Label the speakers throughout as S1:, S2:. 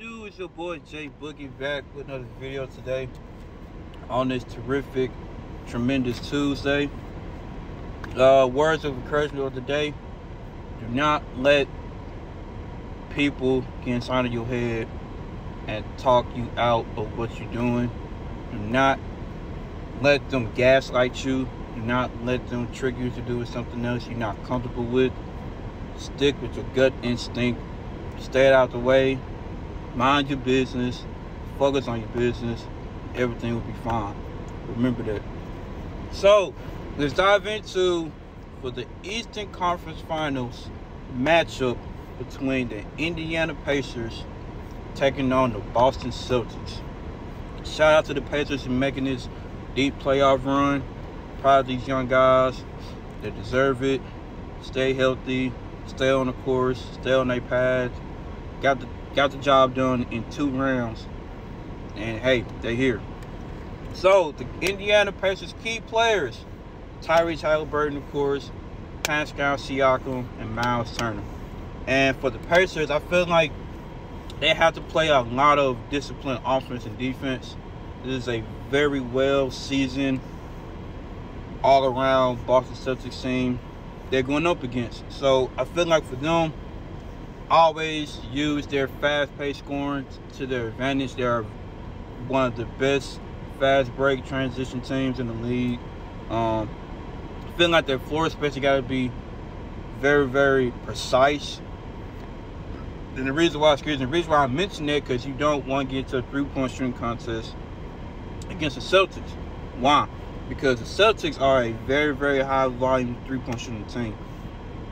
S1: do? It's your boy Jay Boogie back with another video today on this terrific, tremendous Tuesday. Words of encouragement of the day: do not let people get inside of your head and talk you out of what you're doing. Do not let them gaslight you. Do not let them trick you to do something else you're not comfortable with. Stick with your gut instinct. Stay out the way. Mind your business. Focus on your business. Everything will be fine. Remember that. So, let's dive into for the Eastern Conference Finals matchup between the Indiana Pacers taking on the Boston Celtics. Shout out to the Pacers for making this deep playoff run. Proud of these young guys. They deserve it. Stay healthy. Stay on the course. Stay on their path. Got the job done in 2 rounds. And hey, they're here. So the Indiana Pacers key players: Tyrese Hailbutron, of course, Pascal Siakam, and Myles Turner. And for the Pacers, I feel like they have to play a lot of disciplined offense and defense. This is a very well-seasoned, all-around Boston Celtics team they're going up against. So I feel like for them, always use their fast-paced scoring to their advantage. They're one of the best fast break transition teams in the league. Feeling like their floor space got to be very, very precise. And the reason why I mention that, because you don't want to get to a 3-point shooting contest against the Celtics. Why? Because the Celtics are a very, very high volume 3-point shooting team.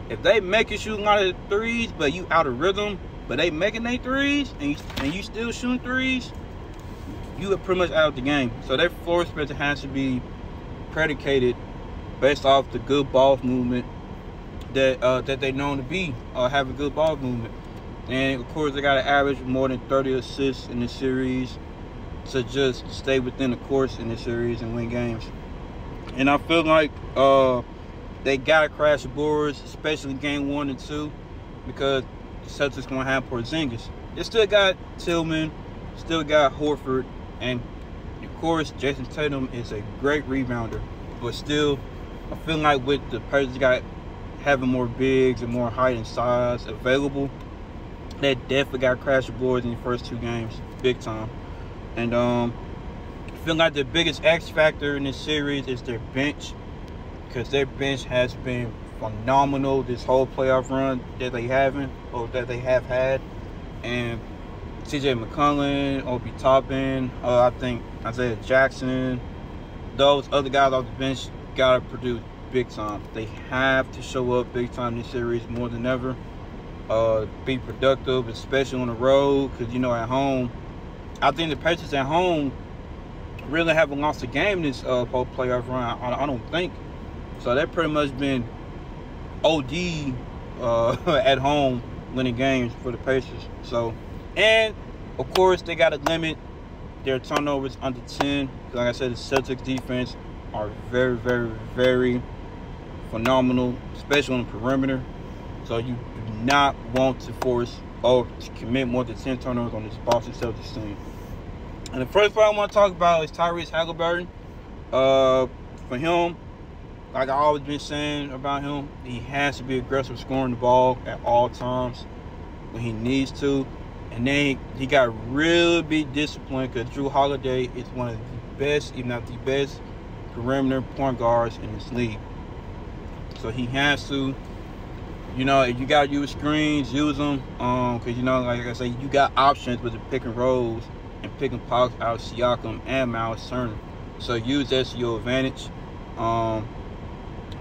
S1: If they make you shoot a lot of threes, but you out of rhythm, but they making their threes, and you still shooting threes, you are pretty much out of the game. So their floor space has to be predicated based off the good ball movement that they known to be, have a good ball movement. And of course, they got to average more than 30 assists in this series to just stay within the course in this series and win games. And I feel like they got to crash the boards, especially game 1 and 2, because the Celtics going to have Porzingis. They still got Tillman, still got Horford, and of course, Jason Tatum is a great rebounder. But still, I feel like with the Pacers having more bigs and more height and size available, they definitely got to crash the boards in the first 2 games, big time. And I feel like the biggest X factor in this series is their bench, because their bench has been phenomenal this whole playoff run that they have had. And C.J. McCollum, Obi Toppin, I think Isaiah Jackson, those other guys off the bench gotta produce big time. They have to show up big time this series more than ever. Be productive, especially on the road, because at home, I think the Pacers at home really haven't lost a game this whole playoff run. I don't think. So they've pretty much been OD at home winning games for the Pacers. So, and of course, they got to limit their turnovers under 10. Like I said, the Celtics defense are very, very, very phenomenal, especially on the perimeter. So you do not want to force or to commit more than 10 turnovers on this Boston Celtics team. And the first part I want to talk about is Tyrese Hailbutron. For him, like I've always been saying about him, he has to be aggressive scoring the ball at all times when he needs to. And then he got really be disciplined, because Jrue Holiday is one of the best, if not the best, perimeter point guards in this league. So he has to, if you got to use screens, use them. Because, like I say, you got options with the pick and rolls and pick and pops out of Siakam and Myles Turner. So use that to your advantage.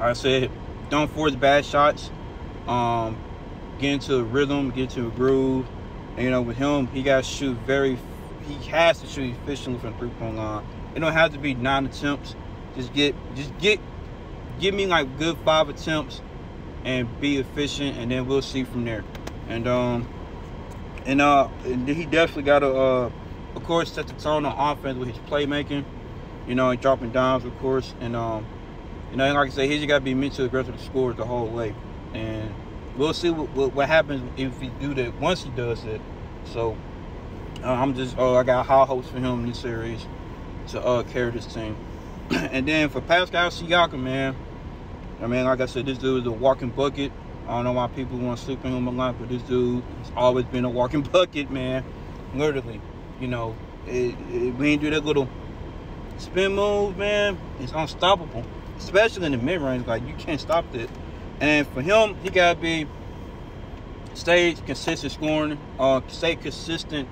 S1: I said, don't force bad shots. Get into a rhythm, get into a groove. And, with him, he has to shoot efficiently from the 3-point line. It don't have to be 9 attempts. Just give me like good 5 attempts and be efficient, and then we'll see from there. And he definitely got to, of course, set the tone on offense with his playmaking. And dropping dimes, of course. And like I said, he just got to be mentally aggressive to score the whole way. And we'll see what happens if he do that once he does it. So I got high hopes for him in this series to carry this team. And then for Pascal Siakam, man, I mean, like I said, this dude is a walking bucket. I don't know why people want to sleep on him a lot, but this dude has always been a walking bucket, man. Literally, you know, when you do that little spin move, man, it's unstoppable. Especially in the mid-range, like, you can't stop that. And for him, he got to stay consistent scoring, stay consistent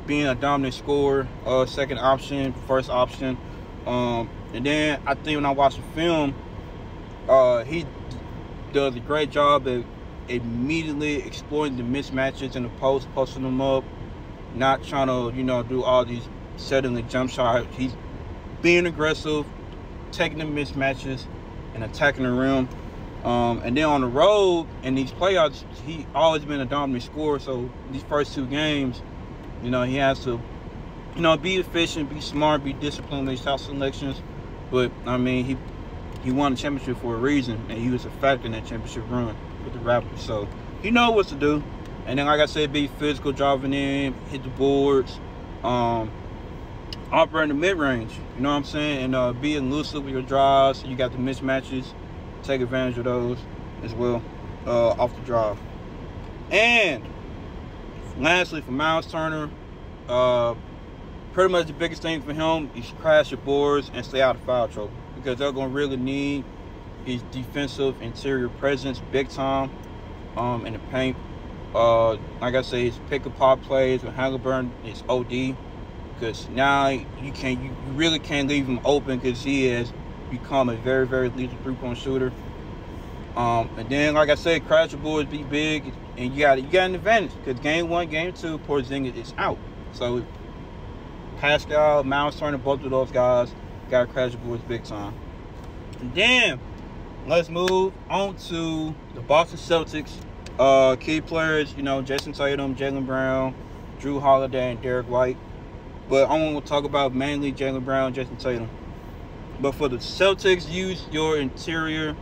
S1: being a dominant scorer, second option, first option. And then I think when I watch the film, he does a great job at immediately exploiting the mismatches in the post, posting them up, not trying to, you know, do all these settling jump shots. He's being aggressive, taking the mismatches, and attacking the rim. And then on the road, in these playoffs, he always been a dominant scorer. So these first 2 games, you know, he has to, you know, be efficient, be smart, be disciplined in his shot selections. But, I mean, he won the championship for a reason, and he was a factor in that championship run with the Raptors. So he knows what to do. And then, like I said, be physical, driving in, hit the boards, operate in the mid-range, you know what I'm saying? And be elusive with your drives. You got the mismatches. Take advantage of those as well off the drive. And lastly, for Myles Turner, pretty much the biggest thing for him is crash your boards and stay out of foul trouble, because they're going to really need his defensive interior presence big time in the paint. Like I say, his pick-and-pop plays with Hailburton is OD, because now you really can't leave him open, because he has become a very, very lethal three-point shooter. And then, like I said, crash your boards, be big, and you got an advantage, because game 1, game 2, Porzingis is out. So Pascal, Myles Turner, both of those guys got to crash your boards big time. And then let's move on to the Boston Celtics. Key players, you know, Jason Tatum, Jaylen Brown, Drew Holiday, and Derek White. But I want to talk about mainly Jaylen Brown, Jason Tatum. But for the Celtics, use your interior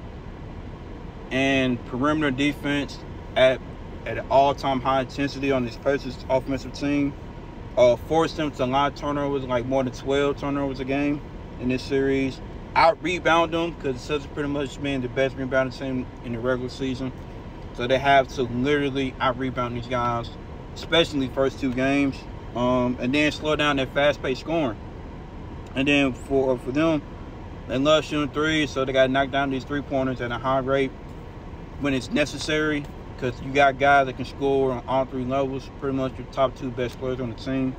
S1: and perimeter defense at an all-time high intensity on this Pacers offensive team. Force them to line turnovers, like more than 12 turnovers a game in this series. Out-rebound them, because the Celtics pretty much been the best rebounding team in the regular season. So they have to literally out-rebound these guys, especially the first 2 games. And then slow down their fast-paced scoring. And then for them, they love shooting threes, so they got to knock down these three-pointers at a high rate when it's necessary, because you got guys that can score on all 3 levels, pretty much your top 2 best players on the team.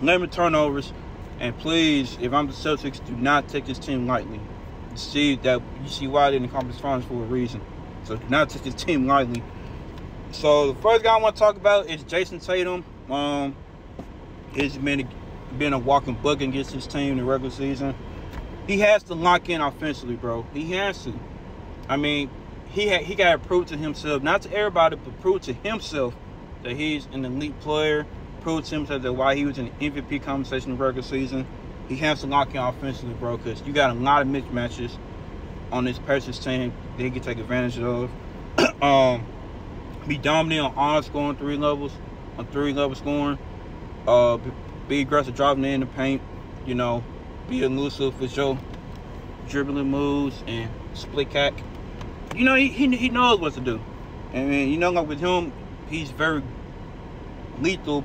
S1: Limit turnovers, and please, if I'm the Celtics, do not take this team lightly. You see why they're in the conference finals for a reason. So do not take this team lightly. So the first guy I want to talk about is Jason Tatum. He's been a walking bucket against his team in the regular season. He has to lock in offensively, bro. He has to. I mean, he got to prove to himself, not to everybody, but prove to himself that he's an elite player. Prove to himself that why he was in the MVP conversation in the regular season. He has to lock in offensively, bro, because you got a lot of mismatches on this Pacers team that he can take advantage of. Be dominant on all scoring 3 levels, on 3-level scoring. Be aggressive driving in the paint, you know, be elusive with your dribbling moves and split cack. You know, he knows what to do. And, you know, like with him, he's very lethal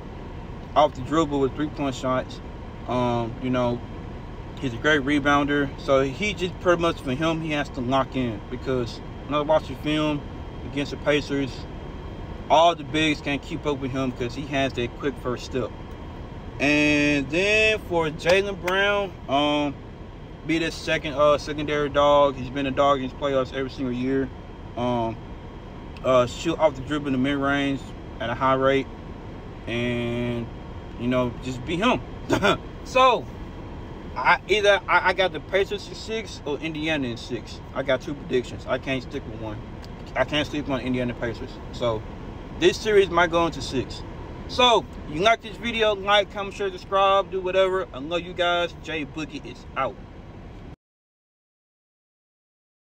S1: off the dribble with 3-point shots. You know, he's a great rebounder. So he just pretty much, for him, he has to lock in, because when I watch the film against the Pacers, all the bigs can't keep up with him because he has that quick first step. And then for Jaylen Brown, be this secondary dog. He's been a dog in his playoffs every single year. Shoot off the dribble in the mid-range at a high rate. And, you know, just be him. So, I got the Pacers in 6 or Indiana in 6. I got 2 predictions. I can't stick with one. I can't sleep on Indiana Pacers. So, this series might go into 6. So, you like this video, like, comment, share, subscribe, do whatever. I love you guys. Jay Boogie is out.